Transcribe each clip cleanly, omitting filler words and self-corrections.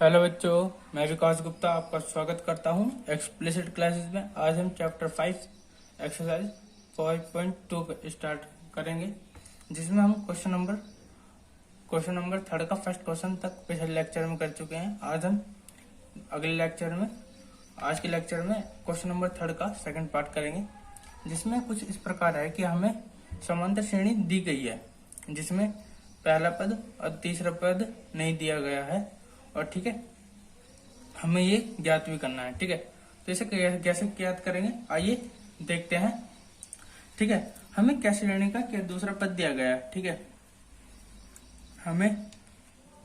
Hello बच्चों, मैं विकास गुप्ता आपका स्वागत करता हूं एक्सप्लिसिट क्लासेस में। आज हम चैप्टर 5 एक्सरसाइज 5.2 पे स्टार्ट करेंगे, जिसमें हम क्वेश्चन नंबर थर्ड का फर्स्ट क्वेश्चन तक पिछले लेक्चर में कर चुके हैं। आज के लेक्चर में क्वेश्चन नंबर थर्ड का सेकंड पार्ट करेंगे, जिसमें कुछ इस प्रकार है कि हमें समांतर श्रेणी दी गई है, जिसमें पहला पद और तीसरा पद नहीं दिया गया है। और ठीक है, हमें ये ज्ञात भी करना है। ठीक है, तो इसे कैसे ज्ञात करेंगे, आइए देखते हैं। ठीक है, हमें क्या श्रेणी का क्या दूसरा पद दिया गया है। ठीक है, हमें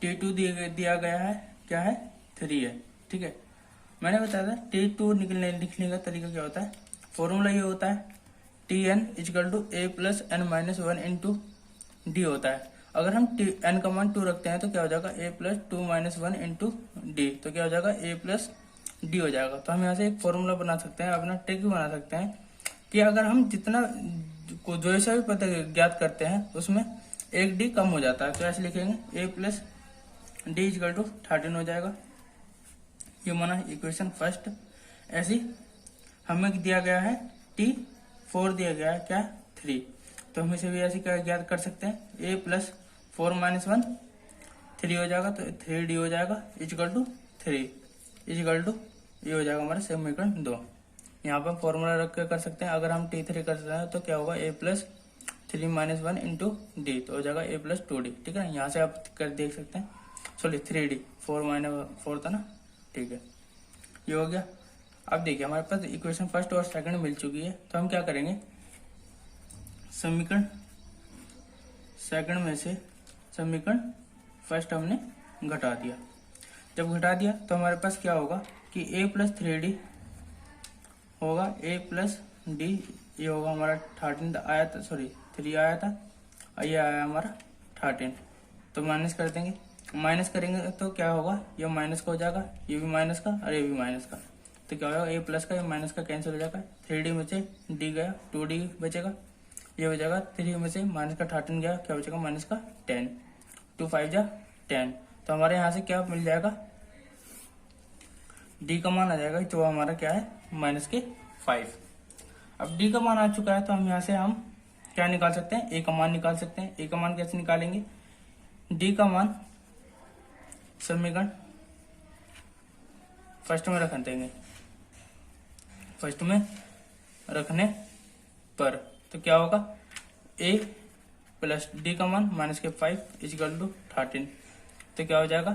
T2 दिया गया है, क्या है 3 है। ठीक है, मैंने बताया था T2 लिखने का तरीका क्या होता है। फॉर्मूला ये होता है Tn equal to a plus n minus 1 into D होता है। अगर हम n का मान 2 रखते हैं तो क्या हो जाएगा a plus 2 minus 1 into D, तो क्या हो जाएगा a प्लस डी हो जाएगा। तो हम यहाँ से एक फॉर्मूला बना सकते हैं, अपना ट्रिक भी बना सकते हैं कि अगर हम जितना जो सा भी पता ज्ञात करते हैं उसमें एक डी कम हो जाता है, तो ऐसे लिखेंगे a plus D equal to 13 हो जाएगा। ये माना इक्वेशन फर्स्ट। ऐसी हमें दिया गया है T4 दिया गया है क्या 3, तो हम इसे भी ऐसे क्या ज्ञात कर सकते हैं। a प्लस 4 माइनस 1 3 हो जाएगा, तो 3d हो जाएगा इक्वल टू 3 इक्वल टू ये हो जाएगा हमारा समीकरण 2। यहाँ पर फॉर्मूला रख के कर सकते हैं। अगर हम T3 कर सकते हैं तो क्या होगा a plus 3 minus 1 into D, तो हो जाएगा a प्लस 2d। ठीक है, यहाँ से आप कर देख सकते हैं। सॉरी 3d 4 माइनस 4 था ना। ठीक है, ये हो गया। अब देखिए हमारे पास इक्वेशन फर्स्ट और सेकंड मिल चुकी है, तो हम क्या करेंगे, समीकरण सेकंड में से समीकरण फर्स्ट हमने घटा दिया। जब घटा दिया तो हमारे पास क्या होगा कि a प्लस 3d होगा a प्लस डी, ये होगा हमारा 13 आया था, सॉरी 3 आया था और ये आया हमारा 13। तो माइनस कर देंगे, माइनस करेंगे तो क्या होगा, ये माइनस का हो जाएगा, ये भी माइनस का और ये भी माइनस का, तो क्या होगा a प्लस का ये माइनस का कैंसिल हो जाएगा। 3d में से d गया, 2d बचेगा, ये हो जाएगा 3 में से माइनस का 13 गया, क्या बचेगा माइनस का 10, 2 5 जा 10। तो हमारे यहाँ से क्या मिल जाएगा, d का मान आ जाएगा जो हमारा क्या है माइनस के 5। अब d का मान आ चुका है, तो हम यहाँ से हम क्या निकाल सकते हैं, a का मान निकाल सकते हैं। a का मान कैसे निकालेंगे, d का मान समीकरण फर्स्ट में रख देंगे, फर्स्ट में रखने पर तो क्या होगा a प्लस डी का मान माइनस के 5 इजिकल टू 13, तो क्या हो जाएगा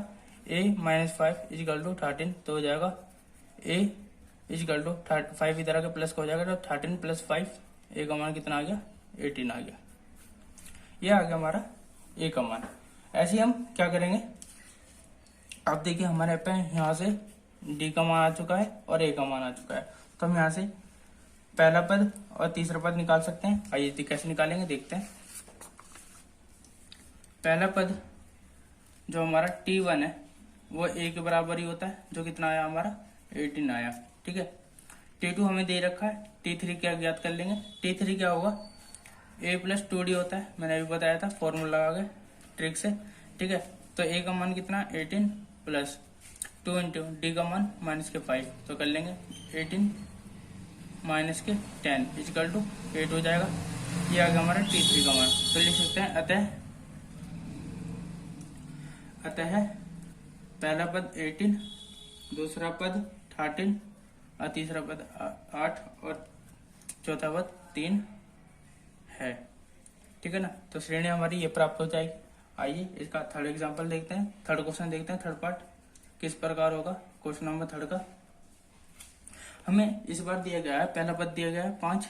a माइनस 5 इजिकल टू 13, तो हो जाएगा a इजिकल टू 5 इधर आके प्लस का हो जाएगा, तो 13 प्लस 5 a का मान कितना आ गया 18 आ गया। ये आ गया हमारा a का मान। ऐसे ही हम क्या करेंगे, अब देखिए हमारे पे यहाँ से d का मान आ चुका है और a का मान आ चुका है, तो हम यहाँ से पहला पद और तीसरा पद निकाल सकते हैं। आइए कैसे निकालेंगे देखते हैं। पहला पद जो हमारा T1 है वो a के बराबर ही होता है, जो कितना आया हमारा 18 आया। ठीक है, T2 हमें दे रखा है, T3 क्या ज्ञात कर लेंगे। T3 क्या होगा a प्लस 2d होता है, मैंने अभी बताया था फॉर्मूला लगा के ट्रिक से। ठीक है, तो a का मान कितना 18 प्लस 2 इंटू डी का मान माइनस के 5, तो कर लेंगे 18 माइनस के 10 इजिकल टू 8 हो जाएगा। ये आ गया हमारा T3 का मान। तो लिख सकते हैं अतः पहला पद 18, दूसरा पद 13 और तीसरा पद 8 और चौथा पद 3 है। ठीक है ना, तो श्रेणी हमारी ये प्राप्त हो जाएगी। आइए इसका थर्ड एग्जांपल देखते हैं, थर्ड क्वेश्चन देखते हैं। थर्ड पार्ट किस प्रकार होगा, क्वेश्चन नंबर थर्ड का हमें इस बार दिया गया है, पहला पद दिया गया है 5,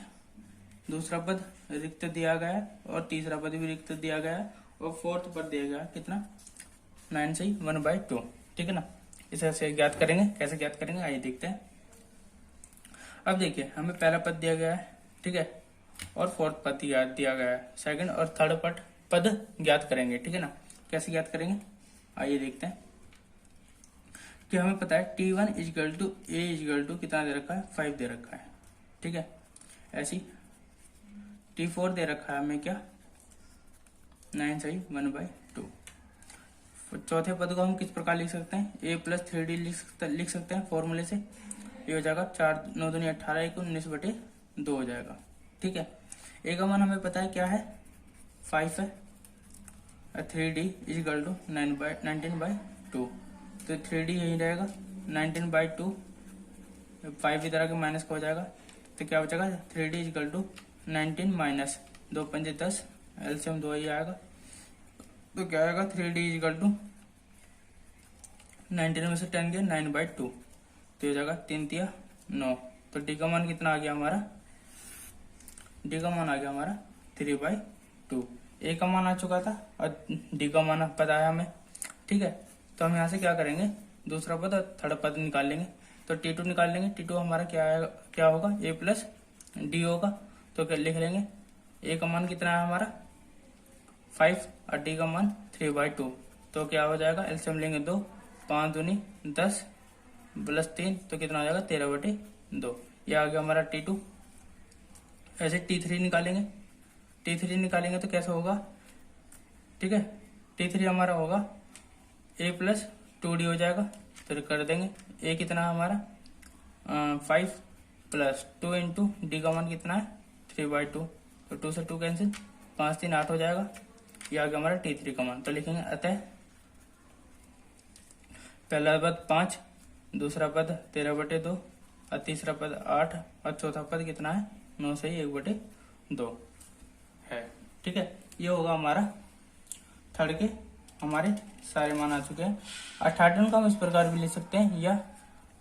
दूसरा पद रिक्त दिया गया है और तीसरा पद भी रिक्त दिया गया है और फोर्थ पद दिया गया है कितना 9 से 1/2। ठीक है ना, इसे ज्ञात करेंगे, कैसे ज्ञात करेंगे आइए देखते हैं। अब देखिए हमें पहला पद दिया गया है, ठीक है, और फोर्थ पद दिया गया है, सेकंड और थर्ड पद ज्ञात करेंगे। ठीक है ना, कैसे ज्ञात करेंगे आइए देखते हैं। कि हमें पता है T1 equal to a equal to कितना दे रखा है 5 दे रखा है। ठीक है, ऐसी T4 दे रखा है हमें क्या 9 सही 1/2। चौथे पद को हम किस प्रकार लिख सकते हैं, ए प्लस 3d लिख सकते हैं फॉर्मूले से। ये हो जाएगा 4 9 दूनी 18 1 19/2 हो जाएगा। ठीक है, ए का मान हमें पता है क्या है, 5 है। 3d इजिकल टू 19/2, तो 3d यही रहेगा 19/2, 5 इधर आके माइनस का हो जाएगा, तो क्या बचेगा 3d equal to 19 minus 2 5 10, LCM 2 ही आएगा, तो क्या आएगा 3d इजिकल टू 19 में से 10 गया 9/2, तो हो जाएगा 3 तिया 9। तो डी का मान कितना आ गया हमारा, डी का मान आ गया हमारा 3/2। ए का मान आ चुका था और डी का मान पता है हमें। ठीक है, तो हम यहाँ से क्या करेंगे, दूसरा पद और थर्ड पद निकाल लेंगे। तो T2 निकाल लेंगे, T2 हमारा क्या होगा, ए प्लस डी होगा। तो क्या लिख लेंगे, ए का मान कितना है हमारा 5 और डी का मान 3/2, तो क्या हो जाएगा, एलसीएम लेंगे 2, 5 दूनी 10 प्लस 3, तो कितना हो जाएगा 13/2। ये आ गया हमारा T2। ऐसे T3 निकालेंगे, T3 निकालेंगे तो कैसे होगा, ठीक है, T3 हमारा होगा a प्लस 2d हो जाएगा, तो कर देंगे। a कितना है हमारा 5 प्लस 2 इंटू डी का मान कितना है 3/2, तो 2 से 2 कैंसिल, 5 3 8 हो जाएगा। ये आ गया हमारा T3 का मान। तो लिखेंगे अतः पहला पद 5, दूसरा पद 13/2 और तीसरा पद 8 और चौथा पद कितना है 9 से ही 1/2 है। ठीक है, ये होगा हमारा थर्ड के हमारे सारे मान आ चुके हैं। 18 का हम इस प्रकार भी लिख सकते हैं, या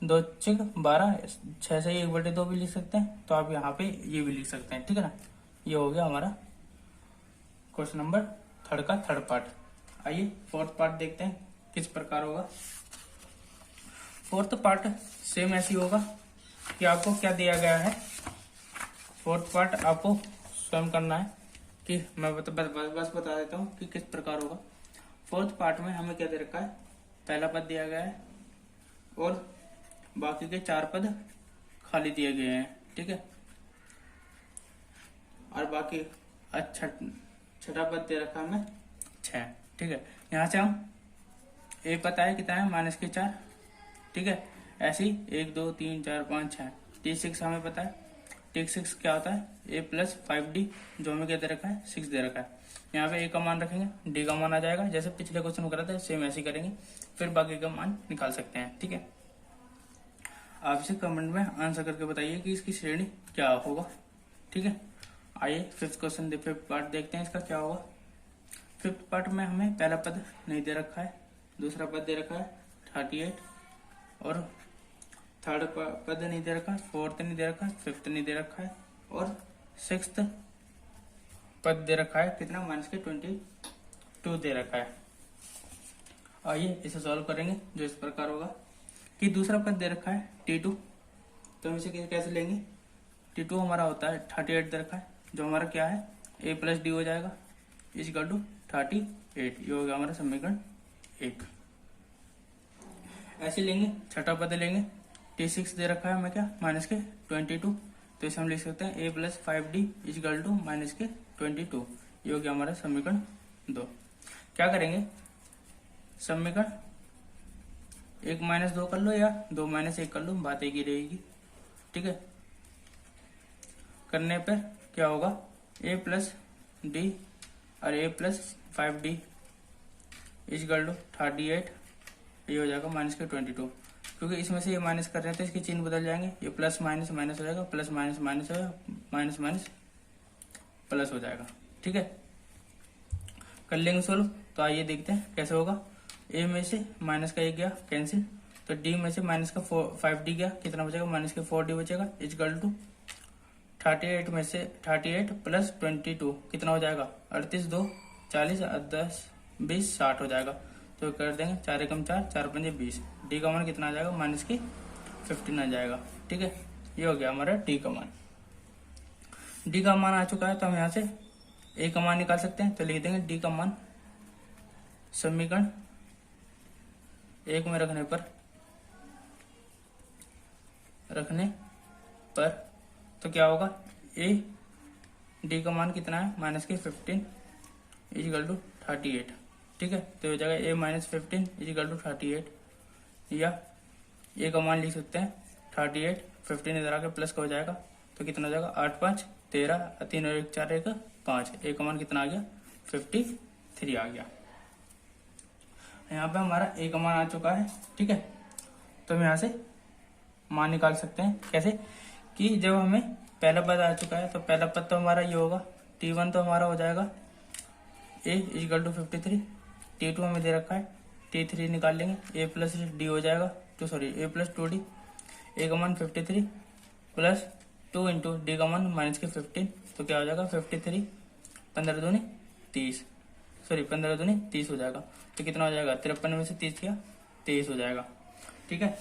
2 6 12 6 से 1/2 भी लिख सकते हैं, तो आप यहाँ पे ये भी लिख सकते हैं। ठीक है ना, ये हो गया हमारा क्वेश्चन नंबर थर्ड का थर्ड पार्ट। आइए फोर्थ पार्ट देखते हैं किस प्रकार होगा। फोर्थ पार्ट सेम ऐसी होगा कि आपको क्या दिया गया है, फोर्थ पार्ट आपको स्वयं करना है कि मैं बस बता देता हूँ कि किस प्रकार होगा। फोर्थ पार्ट में हमें क्या दे रखा है, पहला पद दिया गया है और बाकी के 4 पद खाली दिए गए हैं। ठीक है, और बाकी छठा पद दे रखा है हमें 6। ठीक है, यहाँ से हम ए पता है कितना है -4। ठीक है, ऐसे ही 1 2 3 4 5 6 T6 हमें पता है। T6 क्या होता है, a प्लस 5d, जो हमें क्या दे रखा है 6 दे रखा है। यहाँ पे a का मान रखेंगे, d का मान आ जाएगा, जैसे पिछले क्वेश्चन में करा था सेम ऐसे ही करेंगे, फिर बाकी का मान निकाल सकते हैं। ठीक है, आप इसे कमेंट में आंसर करके बताइए कि इसकी श्रेणी क्या होगा। ठीक है, आइए फिफ्थ क्वेश्चन फिफ्थ पार्ट देखते हैं इसका क्या होगा। फिफ्थ पार्ट में हमें पहला पद नहीं दे रखा है, दूसरा पद दे रखा है 38 और थर्ड पद नहीं दे रखा है, फोर्थ नहीं दे रखा है, फिफ्थ नहीं दे रखा है और सिक्स्थ पद दे रखा है कितना -22 दे रखा है। आइए इसे सॉल्व करेंगे, जो इस प्रकार होगा कि दूसरा पद दे रखा है T2, तो हम इसे कैसे लेंगे, T2 हमारा होता है 38 दे रखा है, जो हमारा क्या है a प्लस डी हो जाएगा इक्वल टू 38। ये हो गया हमारा समीकरण 1। ऐसे लेंगे, छठा पद लेंगे, T6 दे रखा है हमें क्या -22, तो इसे हम लिख सकते हैं a plus 5d equal to -22। ये हो गया हमारा समीकरण 2। क्या करेंगे, समीकरण 1 - 2 कर लो या 2 - 1 कर लो, बात एक ही रहेगी। ठीक है, करने पर क्या होगा, a प्लस डी और a plus 5d equal to 38, ये हो जाएगा -22। क्योंकि इसमें से ये माइनस कर रहे हैं तो इसके चिन्ह बदल जाएंगे, ये प्लस माइनस माइनस हो जाएगा, प्लस माइनस माइनस हो जाएगा, माइनस माइनस प्लस हो जाएगा। ठीक है, कर लेंगे सोल्व। तो आइए देखते हैं कैसे होगा। a में से माइनस का 1 गया कैंसिल, तो d में से माइनस का 5d गया, कितना बचेगा -4d बचेगा इक्वल टू 38 में से 38 प्लस 22 कितना हो जाएगा 38 2 40 और 10 20 60 हो जाएगा। तो कर देंगे 4 एकम 4 4 पंजे 20, डी का मान कितना आ जाएगा -15 आ जाएगा। ठीक है, ये हो गया हमारा डी का मान। डी का मान आ चुका है, तो हम यहाँ से ए का मान निकाल सकते हैं, तो लिख देंगे डी का मान समीकरण 1 में रखने पर तो क्या होगा, ए डी का मान कितना है -15 इक्वल टू 38। ठीक है। तो हो जाएगा a माइनस 15 इजिकल टू 38, या a का मान लिख सकते हैं 38, 15 इधर आके प्लस का हो जाएगा तो कितना हो जाएगा 8 5 13, 3 और 1 4 1 5, a का मान कितना आ गया 53 आ गया। यहाँ पे हमारा a का मान आ चुका है, ठीक है। तो हम यहाँ से मान निकाल सकते हैं कैसे, कि जब हमें पहला पद आ चुका है तो पहला पद तो हमारा ये होगा t1, तो हमारा हो जाएगा a इजिकल टू 53, t2 हमें दे रखा है, t3 निकाल लेंगे, a प्लस डी हो जाएगा, तो sorry a plus 2d, a का मान 53 प्लस 2 इंटू डी का मान माइनस के 15, तो क्या हो जाएगा 53, 15 दूनी 30, सॉरी 15 दूनी 30 हो जाएगा। तो कितना हो जाएगा 53 में से 30 किया 23 हो जाएगा, ठीक है।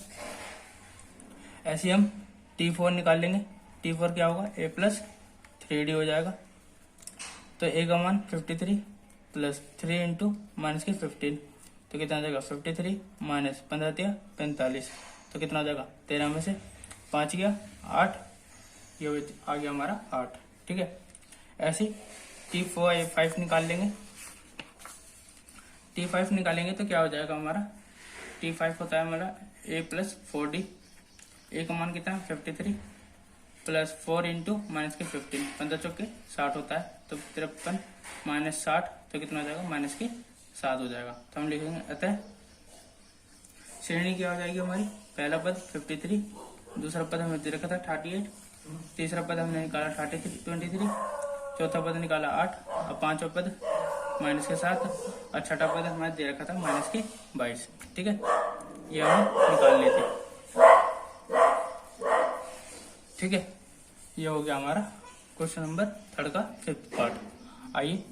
ऐसे हम t4 निकाल लेंगे, t4 क्या होगा a प्लस 3d हो जाएगा। तो a का मान 53 प्लस 3 इंटू माइनस के 15, तो कितना हो जाएगा 53 माइनस 15 दिया 45, तो कितना हो जाएगा 13 में से 5 गया 8, ये आ गया हमारा 8, ठीक है। ऐसे t5 निकाल लेंगे, t5 निकालेंगे तो क्या हो जाएगा हमारा t5 होता है हमारा a प्लस 4d, a का मान कितना 53 प्लस 4 इंटू माइनस के 15, 15 चौके 60 होता है, तो 53 माइनस 60, तो कितना हो जाएगा माइनस के 7 हो जाएगा। तो हम लिखेंगे अतः श्रेणी क्या हो जाएगी हमारी, पहला पद 53, दूसरा पद हमें दे रखा था 38, तीसरा पद हमने निकाला 23, चौथा पद निकाला 8, और पांचवा पद माइनस के 7, और छठा पद हमें दे रखा था माइनस के 22, ठीक है। ये हम निकाल लेते हैं, ठीक है। ये हो गया हमारा क्वेश्चन नंबर 3 का 5th पार्ट। आइए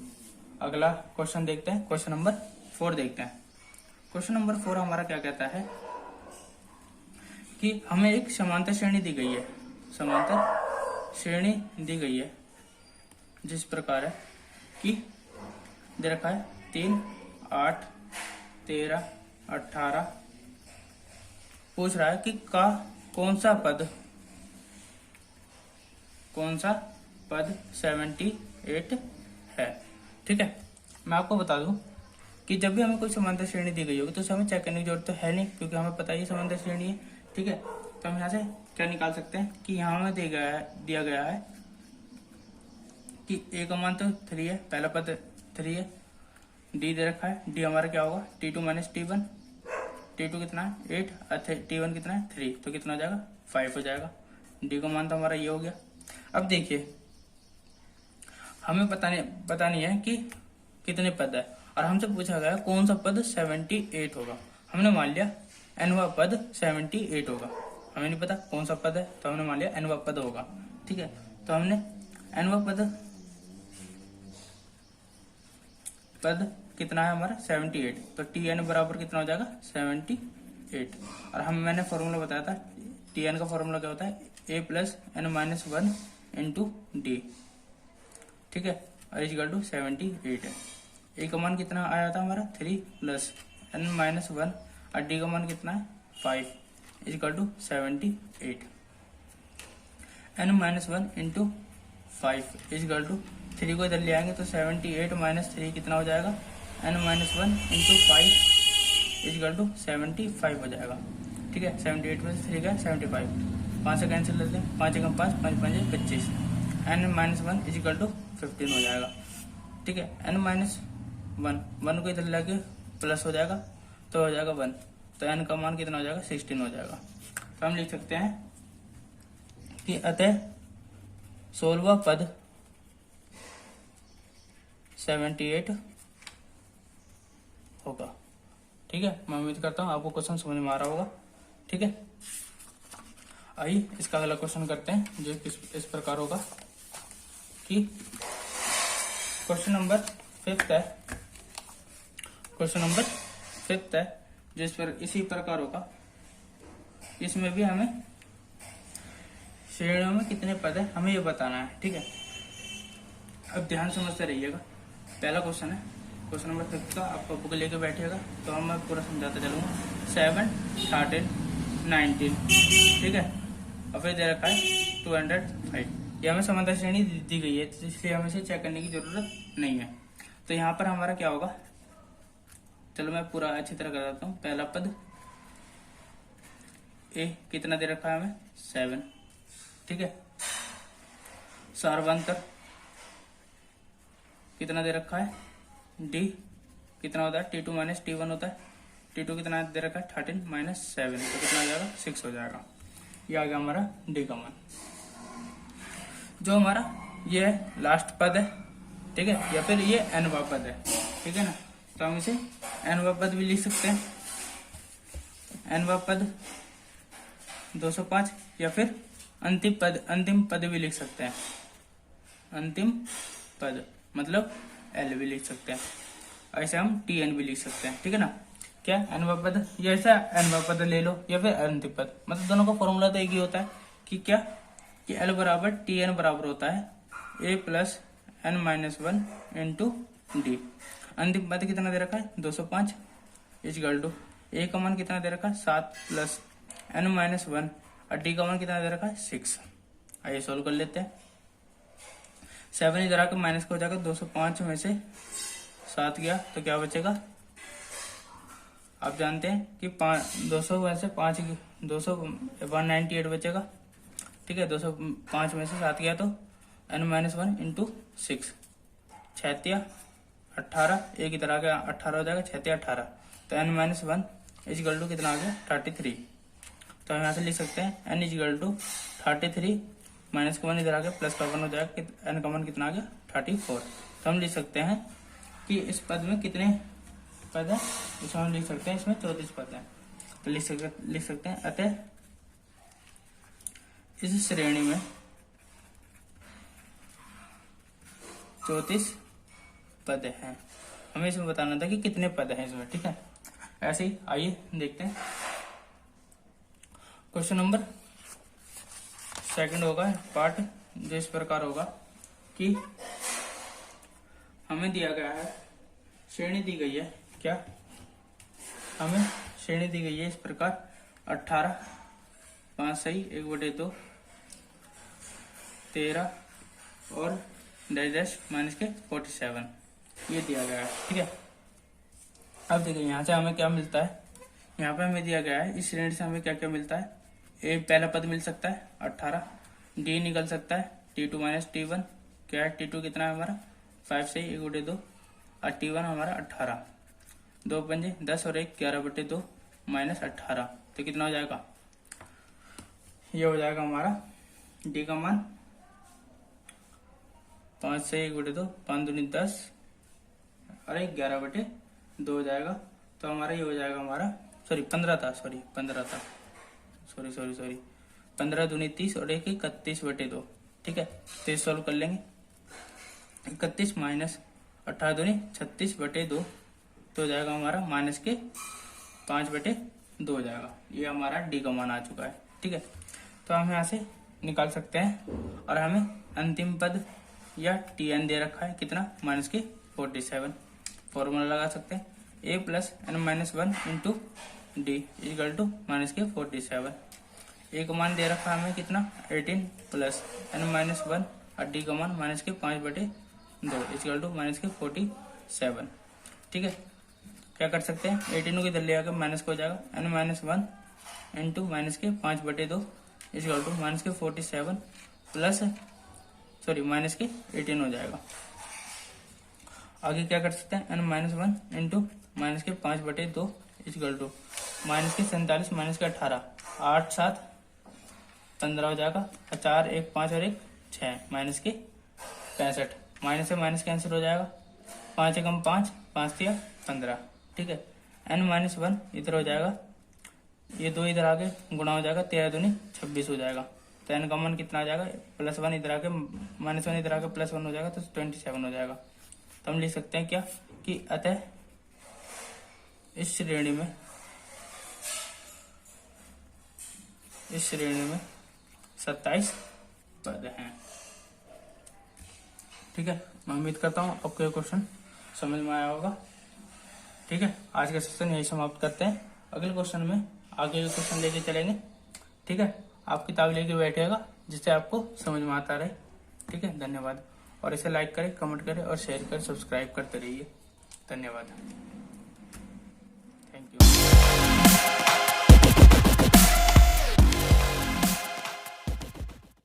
अगला क्वेश्चन देखते हैं, क्वेश्चन नंबर 4 देखते हैं। क्वेश्चन नंबर 4 हमारा क्या कहता है कि हमें एक समांतर श्रेणी दी गई है, समांतर श्रेणी दी गई है जिस प्रकार है कि दे रखा है 3 8 13 18, पूछ रहा है कि का कौन सा पद 78 है, ठीक है। मैं आपको बता दूं कि जब भी हमें कोई समांतर श्रेणी दी गई होगी तो हमें चेक करने की जरूरत तो है नहीं, क्योंकि हमें पता ही समांतर श्रेणी है, ठीक है। तो हम यहाँ से क्या निकाल सकते हैं कि यहाँ हमें दिया गया है कि a का मान तो 3 है, पहला पद 3 है, d दे रखा है, d हमारा क्या होगा t2 माइनस t1, t2 कितना है 8 और t1 कितना है 3, तो कितना हो जाएगा 5 हो जाएगा। d का मान तो हमारा ये हो गया। अब देखिए हमें पता नहीं है कि कितने पद है, और हमसे पूछा गया कौन सा पद 78 होगा। हमने मान लिया nवा पद 78 होगा, हमें नहीं पता कौन सा पद है, तो हमने मान लिया nवा पद होगा, ठीक है। तो हमने nवा पद कितना है हमारा 78, तो tn बराबर कितना हो जाएगा 78, और मैंने फॉर्मूला बताया था, tn का फॉर्मूला क्या होता है a plus n minus 1 into D, ठीक है, और इजिकल टू 78 है। a का मान कितना आया था हमारा 3 प्लस n माइनस 1, और d का मान कितना है 5 equal to 78, n minus 1 into 5 equal to 3 को इधर ले आएंगे तो 78 माइनस 3 कितना हो जाएगा n minus 1 into 5 equal to 75 हो जाएगा, ठीक है। 78 में से 3 का 75, 5 से कैंसिल लेते हैं, 5 एकम 5, 5 5 25, n माइनस 1 इजिकल टू 15 हो जाएगा, ठीक है। n माइनस 1 को इधर लाके प्लस हो जाएगा तो हो जाएगा 1, तो n का मान कितना हो जाएगा 16 हो जाएगा। तो हम लिख सकते हैं कि अतः 16वां पद 78 होगा, ठीक है। मैं उम्मीद करता हूँ आपको क्वेश्चन समझ में आ रहा होगा, ठीक है। आइए इसका अगला क्वेश्चन करते हैं जो इस प्रकार होगा कि क्वेश्चन नंबर 5th है, क्वेश्चन नंबर 5th है जिस पर इसी प्रकार होगा। इसमें भी हमें श्रेणियों में कितने पद है हमें ये बताना है, ठीक है। अब ध्यान समझते रहिएगा। पहला क्वेश्चन है क्वेश्चन नंबर 5 का, आपको बुक लेके बैठिएगा तो हम मैं पूरा समझाता चलूंगा। 7 13 19, ठीक है, और फिर दे रखा है 205। ये हमें समांतर श्रेणी दी गई है, इसलिए हमें इसे चेक करने की जरूरत नहीं है। तो यहाँ पर हमारा क्या होगा चलो मैं पूरा अच्छी तरह कर देता हूँ। पहला पद ए कितना दे रखा है हमें 7, ठीक है। सार्वंतर कितना दे रखा है डी कितना होता है T2 माइनस T1 होता है। T2 कितना दे रखा है 13 माइनस 7 तो कितना हो जाएगा 6 हो जाएगा। ये आ गया हमारा डी का मान। जो हमारा ये लास्ट पद है, ठीक है, या फिर ये nवा पद है, ठीक है ना। तो हम इसे nवा पद भी लिख सकते हैं। nवा पद 205 या फिर अंतिम पद भी लिख सकते हैं। अंतिम पद मतलब L भी लिख सकते हैं। ऐसे हम TN भी लिख सकते हैं, ठीक है ना। क्या nवा पद, ये ऐसा nवा पद ले लो या फिर अंतिम पद, मतलब दोनों का फॉर्मूला तो एक ही होता है कि क्या कि L बराबर TN बराबर होता है A plus N minus 1 into D. अंतिम पद कितना दे रखा है 205 इजकल टू A का मान कितना दे रखा है 7 प्लस N माइनस 1 और डी का मान कितना दे रखा है 6। आइए सोल्व कर लेते हैं। 7 इधर आकर माइनस का हो जाएगा, 205 में से 7 गया तो क्या बचेगा। आप जानते हैं कि 200 में से 5 198 बचेगा, ठीक है। 205 में से 7 गया तो n माइनस 1 इंटू 6 6 18 एक इधर आ गया 18 हो जाएगा 6 18 तो n माइनस 1 इजकल टू कितना आ गया 33। तो हम यहाँ से लिख सकते हैं n इजकल टू 33 माइनस का 1 इधर आ गया प्लस का 1 हो जाएगा, n का मान कितना आ गया 34। तो हम लिख सकते हैं कि इस पद में कितने पद है, इसमें हम लिख सकते हैं इसमें 34 पद है। तो लिख सकते हैं अतः इस श्रेणी में 34 पद हैं। हमें इसमें बताना था कि कितने पद हैं इसमें, ठीक है। ऐसे ही आइए देखते हैं। क्वेश्चन नंबर 2 होगा पार्ट, जो इस प्रकार होगा कि हमें दिया गया है, श्रेणी दी गई है, क्या हमें श्रेणी दी गई है इस प्रकार 18 5 सही 1/2 13 और डैश माइनस के 47 ये दिया गया है, ठीक है। अब देखिए यहाँ से हमें क्या मिलता है। यहाँ पे हमें दिया गया है इस श्रेणी से हमें क्या क्या मिलता है। ए पहला पद मिल सकता है 18, डी निकल सकता है T2 माइनस T1, क्या है T2 कितना है हमारा 5 से 1/2 और T1 हमारा 18, 2 पंजे 10 और 1 11/2 माइनस 18 तो कितना हो जाएगा। ये हो जाएगा हमारा डी का मान 5 से 1/2 5 दूनी 10 और 1 11/2 हो जाएगा। तो हमारा ये हो जाएगा हमारा 15 था 15 दूनी 30 और 1 31/2, ठीक है। तो सॉल्व कर लेंगे। 31 माइनस 18 दूनी 36/2 तो हो जाएगा हमारा माइनस के 5/2 हो जाएगा। ये हमारा डी का मान आ चुका है, ठीक है। तो हम यहाँ से निकाल सकते हैं और हमें अंतिम पद या Tn दे रखा है कितना माइनस के 47। फॉर्मूला लगा सकते हैं A plus N minus 1 into D equal to minus के 47। A का मान दे रखा है हमें कितना 18 प्लस N माइनस 1 और डी का मान माइनस के 5/2 इक्वल टू माइनस के 47, ठीक है। क्या कर सकते हैं 18 को इधर ले आकर माइनस को हो जाएगा N माइनस 1 इंटू माइनस के 5/2 इक्वल टू माइनस के 47 प्लस माइनस के 18 हो जाएगा। आगे क्या कर सकते हैं n माइनस 1 इंटू माइनस के 5/2 इक्वल टू माइनस के 47 माइनस के 18 8 7 15 हो जाएगा, 4 1 5 और 1 6 माइनस के 65। माइनस से माइनस कैंसिल हो जाएगा, 5 एकम 5 5 3 15, ठीक है। n माइनस 1 इधर हो जाएगा, ये 2 इधर आके गुणा हो जाएगा, 13 दूनी 26 हो जाएगा। तो n का मान कितना आ जाएगा +1 इधर आके माइनस 1 इधर आके +1 हो जाएगा तो 27 हो जाएगा। तो हम लिख सकते हैं क्या कि अतः इस श्रेणी में 27 पद हैं, ठीक है। मैं उम्मीद करता हूँ आपको ये क्वेश्चन समझ में आया होगा, ठीक है। आज का सेशन यही समाप्त करते हैं। अगले क्वेश्चन में आगे के क्वेश्चन लेके चलेंगे, ठीक है। आप किताब लेके बैठिएगा जिससे आपको समझ में आता रहे, ठीक है। धन्यवाद। और इसे लाइक करें, कमेंट करें और शेयर करें, सब्सक्राइब करते रहिए। धन्यवाद।